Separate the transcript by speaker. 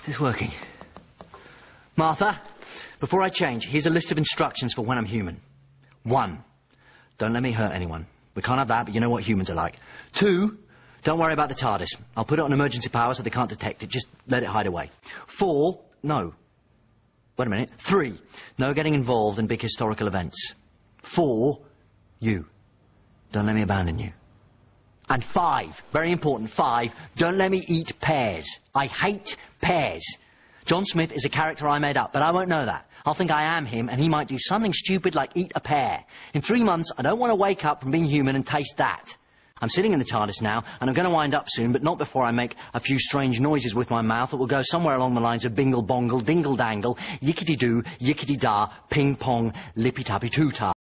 Speaker 1: It's working. Martha, before I change, here's a list of instructions for when I'm human. 1, don't let me hurt anyone. We can't have that, but you know what humans are like. 2, don't worry about the TARDIS. I'll put it on emergency power so they can't detect it. Just let it hide away. 4, no. Wait a minute. 3, no getting involved in big historical events. 4, you. Don't let me abandon you. And 5, very important, 5, don't let me eat pears. I hate pears. John Smith is a character I made up, but I won't know that. I'll think I am him, and he might do something stupid like eat a pear. In 3 months, I don't want to wake up from being human and taste that. I'm sitting in the TARDIS now, and I'm going to wind up soon, but not before I make a few strange noises with my mouth that will go somewhere along the lines of bingle-bongle, dingle-dangle, yickety-doo, yickety-da, ping-pong, lippy-tappy-too-ta.